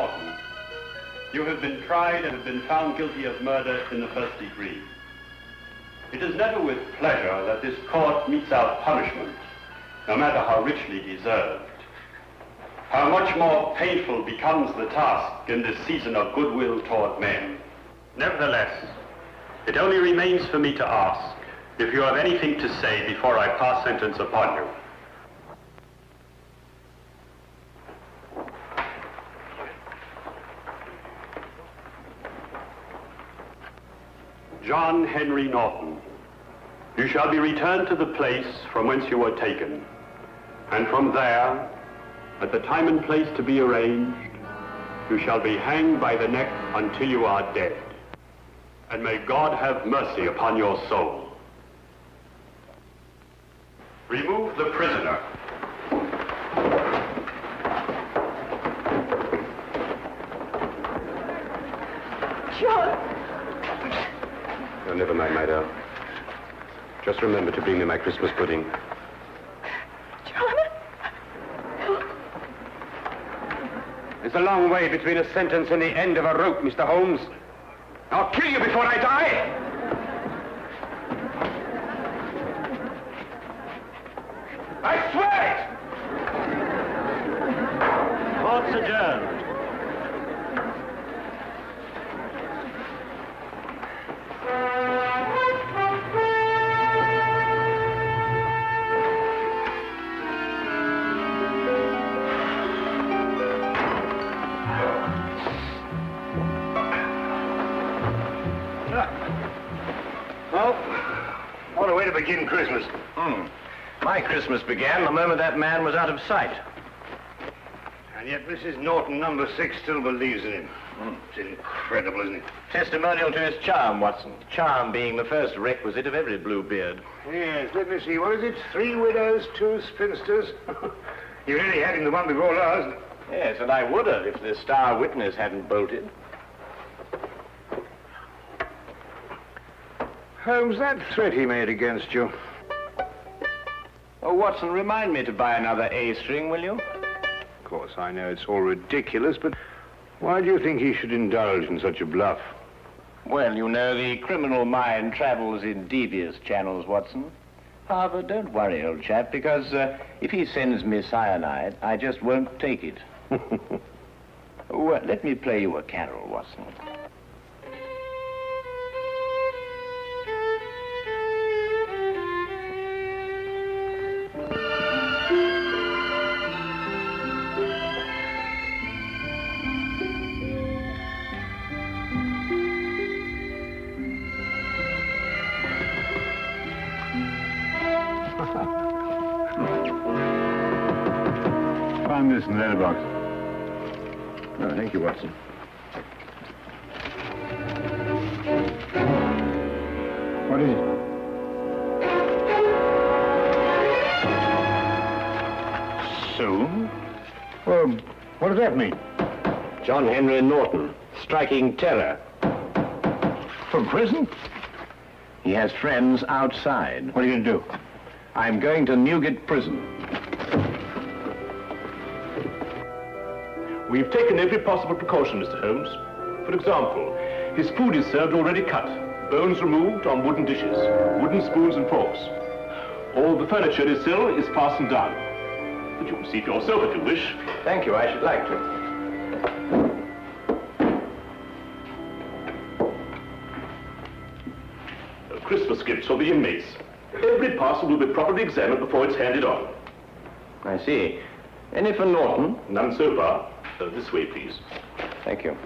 Norton, you have been tried and have been found guilty of murder in the first degree. It is never with pleasure that this court metes out punishment, no matter how richly deserved. How much more painful becomes the task in this season of goodwill toward men. Nevertheless, it only remains for me to ask if you have anything to say before I pass sentence upon you. John Henry Norton, you shall be returned to the place from whence you were taken, and from there, at the time and place to be arranged, you shall be hanged by the neck until you are dead. And may God have mercy upon your soul. Remove the prisoner. John! Oh, never mind, my darling. Just remember to bring me my Christmas pudding. John! There's a long way between a sentence and the end of a rope, Mr. Holmes. I'll kill you before I die! I swear it! Court's adjourned. Begin Christmas. My Christmas began the moment that man was out of sight. And yet Mrs. Norton, number 6, still believes in him. It's incredible, isn't it? Testimonial to his charm, Watson. Charm being the first requisite of every Bluebeard. Yes, let me see. What is it? 3 widows, 2 spinsters. You really had him the one before last. Yes, and I would have if the star witness hadn't bolted. Holmes, that threat he made against you. Oh, Watson, remind me to buy another A string, will you? Of course, I know it's all ridiculous, but why do you think he should indulge in such a bluff? Well, you know, the criminal mind travels in devious channels, Watson. However, don't worry, old chap, because if he sends me cyanide, I just won't take it. Well, let me play you a carol, Watson. Find this in the letterbox. Oh, thank you, Watson. What is it? Soon? Well, what does that mean? John Henry Norton, striking terror. From prison? He has friends outside. What are you going to do? I'm going to Newgate Prison. We've taken every possible precaution, Mr. Holmes. For example, his food is served already cut, bones removed on wooden dishes, wooden spoons and forks. All the furniture in his cell is fastened down. But you can see for yourself if you wish. Thank you, I should like to. Christmas gifts for the inmates. Every parcel will be properly examined before it's handed on. I see. Any for Norton? None so far. This way, please. Thank you.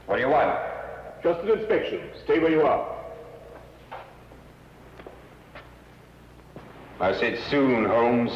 What do you want? Just an inspection. Stay where you are. I said soon, Holmes,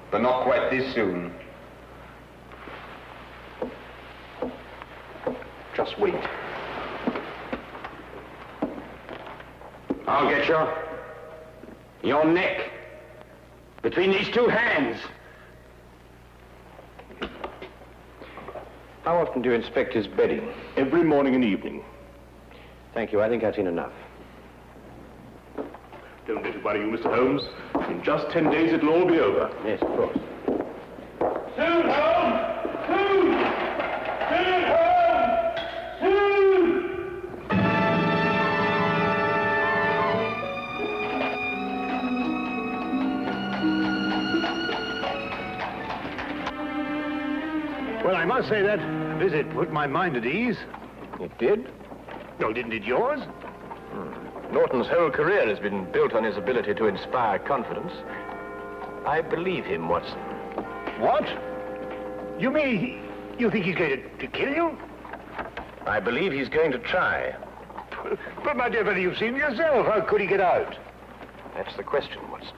but not quite this soon. Just wait. I'll get you. Your neck. Between these two hands. How often do you inspect his bedding? Every morning and evening. Thank you. I think I've seen enough. Don't let it worry you, Mr. Holmes. In just 10 days, it'll all be over. Yes, of course. Soon, Holmes! Soon! Soon, Holmes! Soon! Well, I must say that visit put my mind at ease. It did? No, didn't it yours? Norton's whole career has been built on his ability to inspire confidence. I believe him, Watson. What? You mean you think he's going to kill you? I believe he's going to try. But, my dear fellow, you've seen him yourself. How could he get out? That's the question, Watson.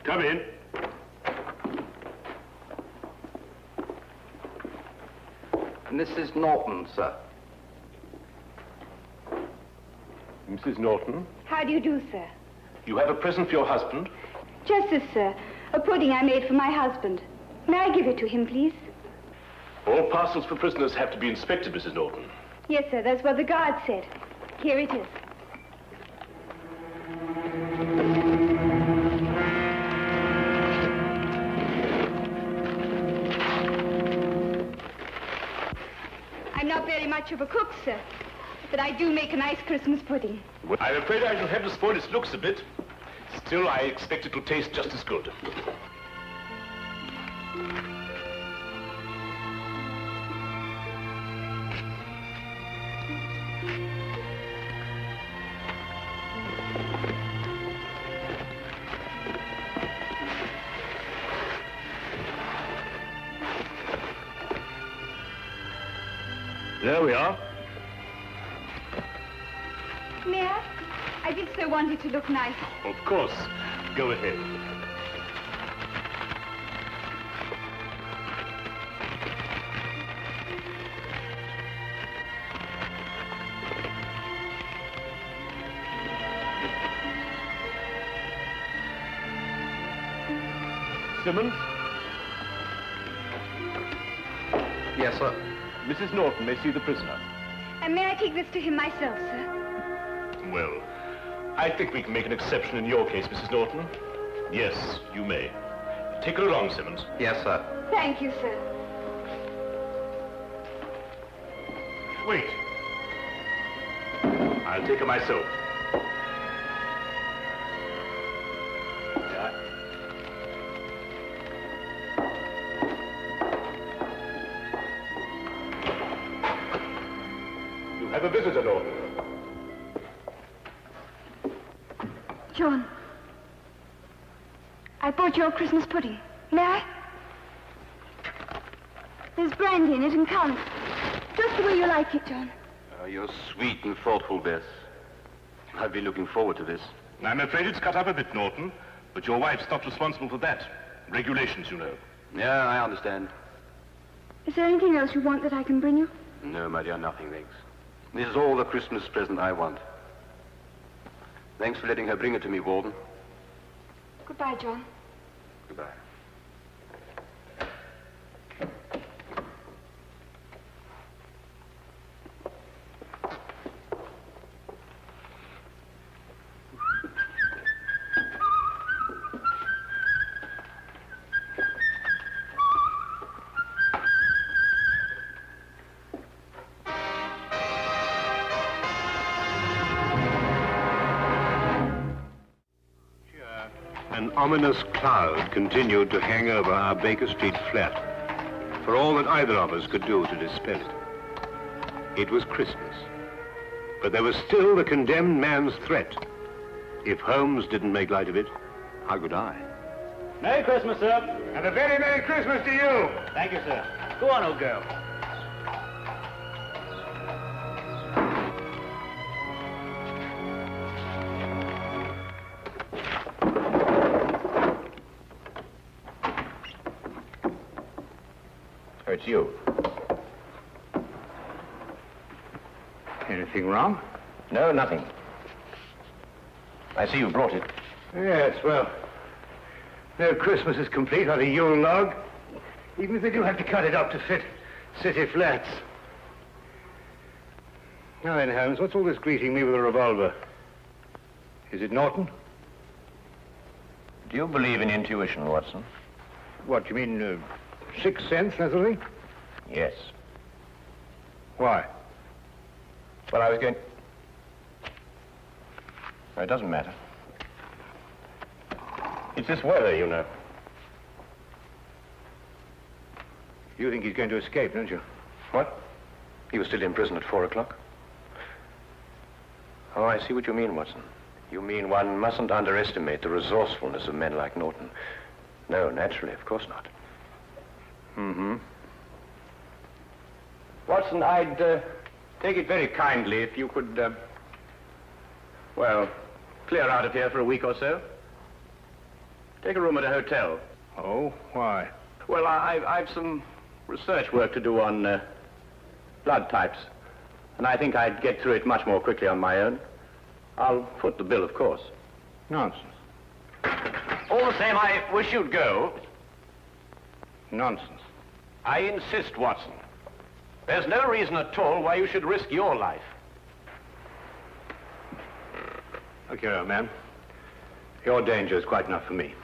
Come in. Mrs. Norton, sir. Mrs. Norton, How do you do, sir? you have a present for your husband? Just this, sir. A pudding I made for my husband. May I give it to him, please? All parcels for prisoners have to be inspected, Mrs. Norton. Yes, sir. That's what the guard said. Here it is. I'm not very much of a cook, sir, but I do make a nice Christmas pudding. Well, I'm afraid I shall have to spoil its looks a bit. Still, I expect it will taste just as good. There we are. May I? I did so want it to look nice. Of course. Go ahead. Simmons? Yes, sir. Mrs. Norton may see the prisoner. And may I take this to him myself, sir? Well, I think we can make an exception in your case, Mrs. Norton. Yes, you may. Take her along, Simmons. Yes, sir. Thank you, sir. Wait. I'll take her myself. Yeah. You have a visitor, Norton. John, I bought your Christmas pudding. May I? There's brandy in it and currants. Just the way you like it, John. You're sweet and thoughtful, Bess. I've been looking forward to this. I'm afraid it's cut up a bit, Norton, but your wife's not responsible for that. Regulations, you know. Yeah, I understand. Is there anything else you want that I can bring you? No, my dear, nothing, thanks. This is all the Christmas present I want. Thanks for letting her bring it to me, Warden. Goodbye, John. Goodbye. An ominous cloud continued to hang over our Baker Street flat, for all that either of us could do to dispel it. It was Christmas, but there was still the condemned man's threat. If Holmes didn't make light of it, how could I? Merry Christmas, sir. And a very Merry Christmas to you! Thank you, sir. Go on, old girl. It's you. Anything wrong? No, nothing. I see you brought it. Yes, well, no Christmas is complete without a Yule log, even if they do have to cut it up to fit city flats. Now then, Holmes, what's all this greeting me with a revolver? Is it Norton? Do you believe in intuition, Watson? What, you mean sixth sense, that sort of thing? Yes. Why? Well, I was going... No, it doesn't matter. It's this weather, you know. You think he's going to escape, don't you? What? He was still in prison at 4 o'clock? Oh, I see what you mean, Watson. You mean one mustn't underestimate the resourcefulness of men like Norton. No, naturally, of course not. Mm-hmm. Watson, I'd take it very kindly if you could, well, clear out of here for a week or so. Take a room at a hotel. Oh, why? Well, I've some research work to do on blood types, and I think I'd get through it much more quickly on my own. I'll foot the bill, of course. Nonsense. All the same, I wish you'd go. Nonsense. I insist, Watson. There's no reason at all why you should risk your life. Look here, old man. Your danger is quite enough for me.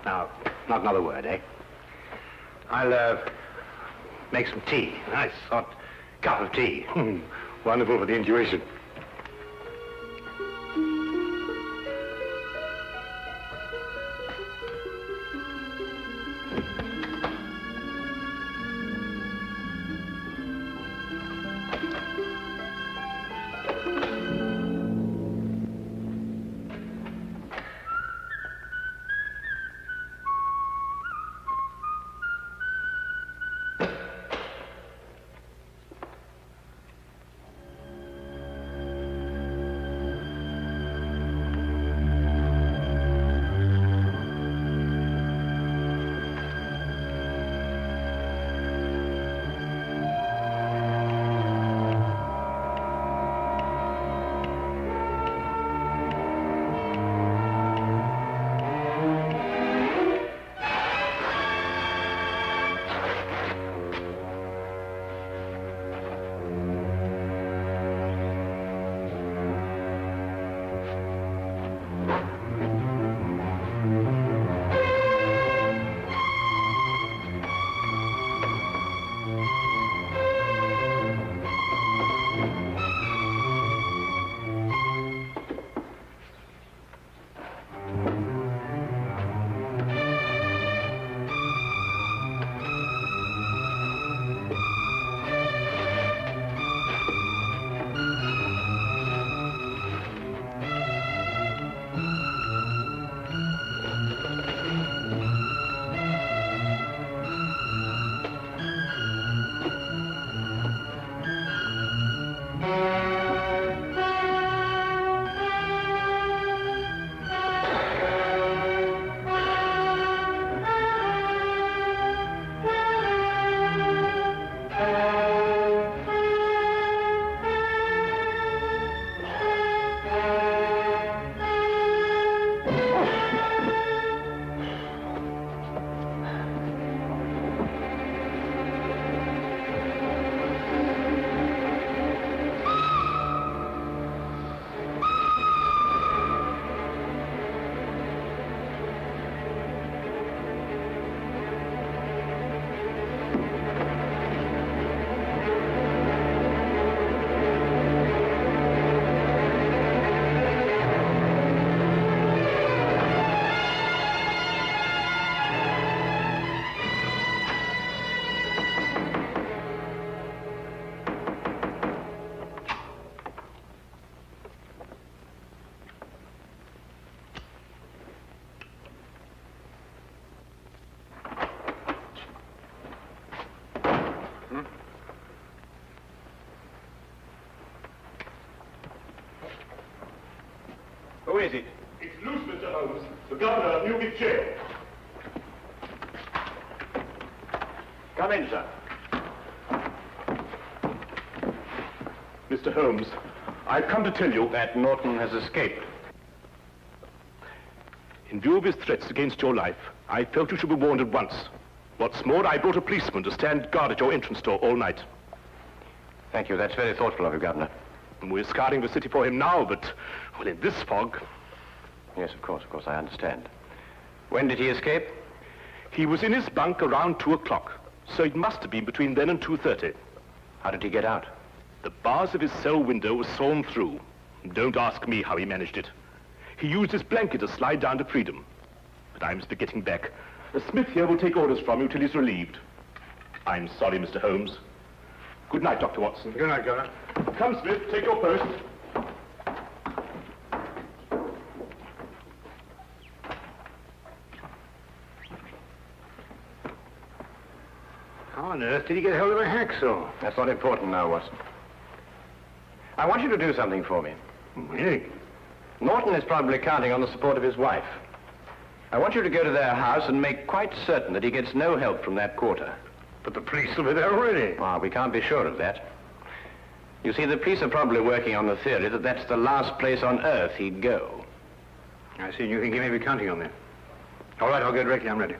Now, not another word, eh? I'll, make some tea. Nice hot cup of tea. Wonderful for the intuition. Who is it? It's loose, Mr. Holmes, the governor of Newgate Jail. Come in, sir. Mr. Holmes, I've come to tell you that Norton has escaped. In view of his threats against your life, I felt you should be warned at once. What's more, I brought a policeman to stand guard at your entrance door all night. Thank you. That's very thoughtful of you, Governor. And we're scouring the city for him now, but, well, in this fog... Yes, of course, I understand. When did he escape? He was in his bunk around 2 o'clock, so it must have been between then and 2:30. How did he get out? The bars of his cell window were sawn through. Don't ask me how he managed it. He used his blanket to slide down to freedom. But I must be getting back. Smith here will take orders from you till he's relieved. I'm sorry, Mr. Holmes. Good night, Dr. Watson. Good night, Governor. Come, Smith, take your post. How on earth did he get hold of a hacksaw? That's not important now, Watson. I want you to do something for me. Really? Norton is probably counting on the support of his wife. I want you to go to their house and make quite certain that he gets no help from that quarter. But the police will be there already. Ah, we can't be sure of that. You see, the police are probably working on the theory that that's the last place on earth he'd go. I see. You think he may be counting on them. All right, I'll go directly. I'm ready.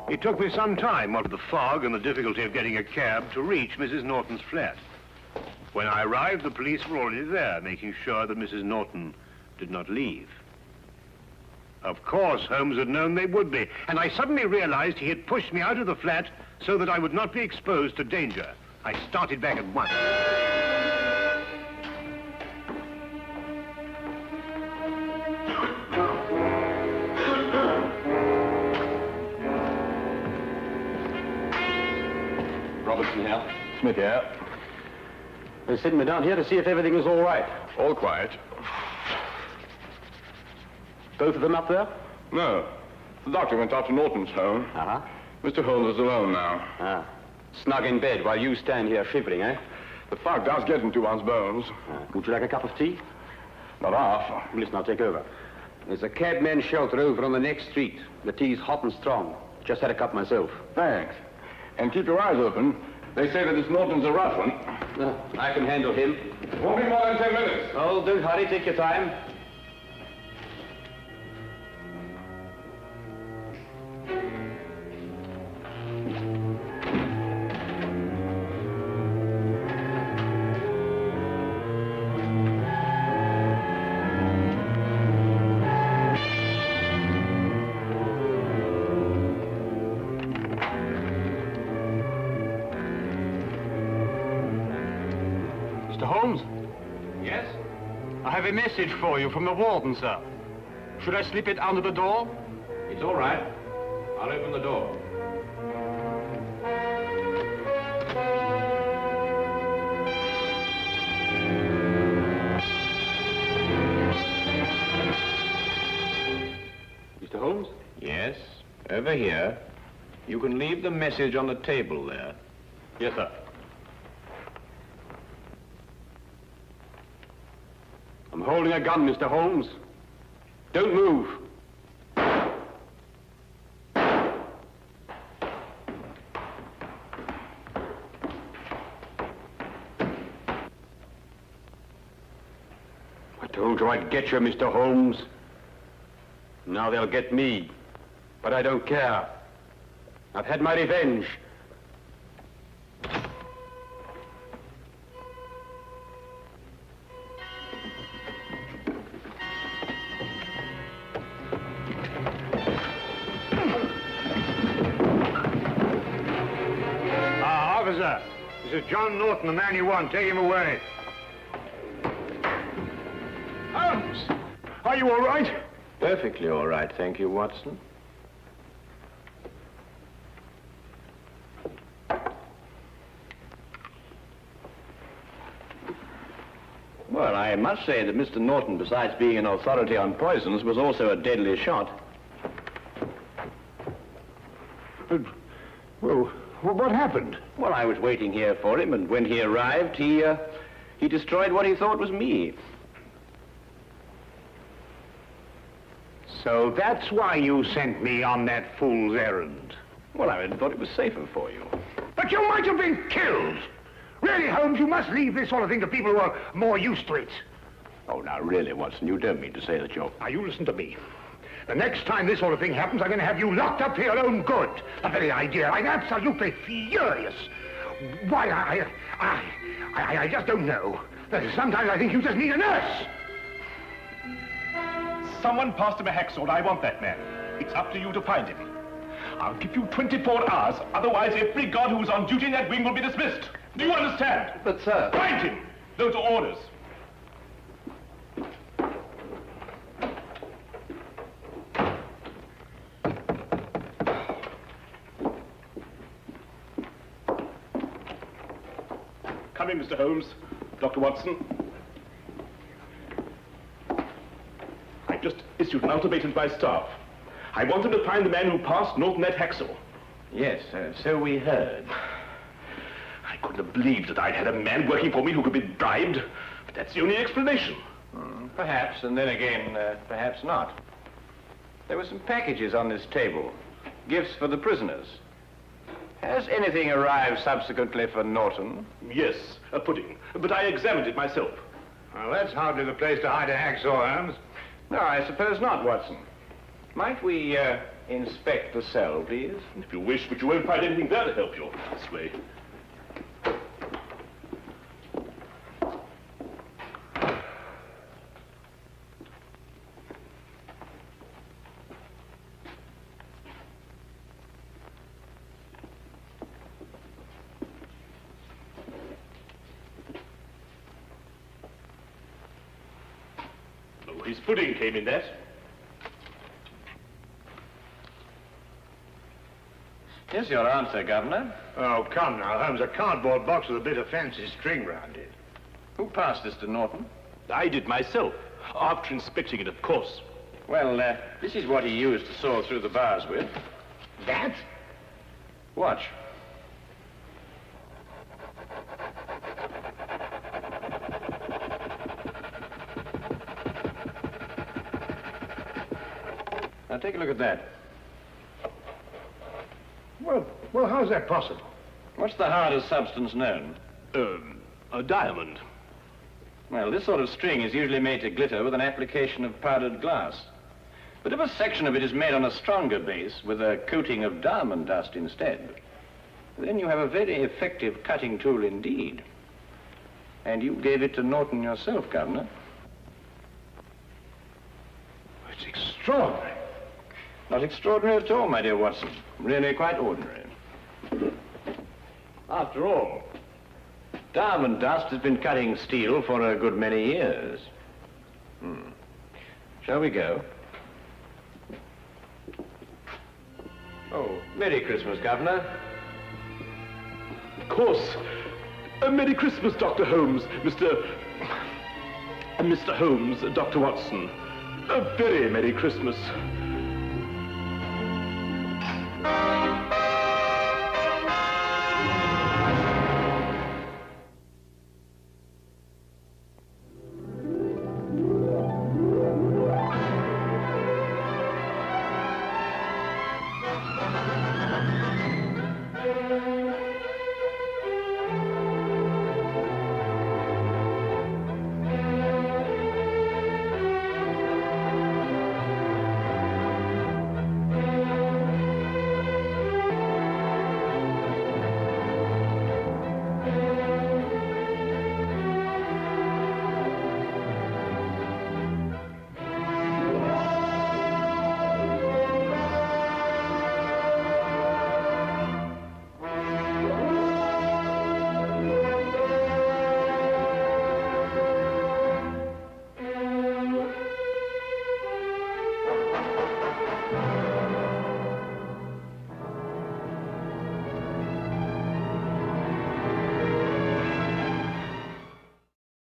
It took me some time, what with the fog and the difficulty of getting a cab, to reach Mrs. Norton's flat. When I arrived, the police were already there, making sure that Mrs. Norton did not leave. Of course, Holmes had known they would be, and I suddenly realized he had pushed me out of the flat so that I would not be exposed to danger. I started back at once. Here. Smith here. They're sitting me down here to see if everything is all right. All quiet. Both of them up there? No. The doctor went out to Norton's home. Uh-huh. Mr. Holmes is alone now. Ah. Snug in bed while you stand here shivering, eh? The fog does get into one's bones. Would you like a cup of tea? Not half. Listen, I'll take over. There's a cabman's shelter over on the next street. The tea's hot and strong. Just had a cup myself. Thanks. And keep your eyes open. They say that this Norton's a rough one. I can handle him. Won't be more than 10 minutes. Oh, don't hurry. Take your time. I have a message for you from the warden, sir. Should I slip it under the door? It's all right. I'll open the door. Mr. Holmes? Yes, over here. You can leave the message on the table there. Yes, sir. I'm holding a gun, Mr. Holmes. Don't move. I told you I'd get you, Mr. Holmes. Now they'll get me. But I don't care. I've had my revenge. This is John Norton, the man you want. Take him away. Holmes! Are you all right? Perfectly all right, thank you, Watson. Well, I must say that Mr. Norton, besides being an authority on poisons, was also a deadly shot. Well, what happened? Well, I was waiting here for him, and when he arrived, he destroyed what he thought was me. So that's why you sent me on that fool's errand. Well, I thought it was safer for you. But you might have been killed! Really, Holmes, you must leave this sort of thing to people who are more used to it. Oh, now, really, Watson, you don't mean to say that you're... Now, you listen to me. The next time this sort of thing happens, I'm going to have you locked up for your own good. The very idea. I'm absolutely furious. Why, I just don't know. Sometimes I think you just need a nurse. Someone passed him a hacksaw. I want that man. It's up to you to find him. I'll give you 24 hours. Otherwise, every guard who is on duty in that wing will be dismissed. Do you understand? But, sir... Find him! Those are orders. Come in, Mr. Holmes. Dr. Watson. I've just issued an ultimatum to my staff. I want them to find the man who passed Norton that hacksaw. Yes, so we heard. I couldn't have believed that I'd had a man working for me who could be bribed, but that's the only explanation. Perhaps, and then again, perhaps not. There were some packages on this table, gifts for the prisoners. Has anything arrived subsequently for Norton? Yes, a pudding, but I examined it myself. Well, that's hardly the place to hide a hacksaw, Holmes. No, I suppose not, Watson. Might we inspect the cell, please? If you wish, but you won't find anything there to help you. This way. His pudding came in that. Here's your answer, Governor. Oh, come now, Holmes. A cardboard box with a bit of fancy string round it. Who passed this to Norton? I did myself, after inspecting it, of course. Well, this is what he used to saw through the bars with. That? Watch. Now, take a look at that. Well, how's that possible? What's the hardest substance known? A diamond. Well, this sort of string is usually made to glitter with an application of powdered glass. But if a section of it is made on a stronger base with a coating of diamond dust instead, then you have a very effective cutting tool indeed. And you gave it to Norton yourself, Governor. It's extraordinary. Not extraordinary at all, my dear Watson. Really quite ordinary. After all, diamond dust has been cutting steel for a good many years. Shall we go? Oh, Merry Christmas, Governor. Of course. Merry Christmas, Dr. Holmes, Mr. Holmes, Dr. Watson. A very Merry Christmas.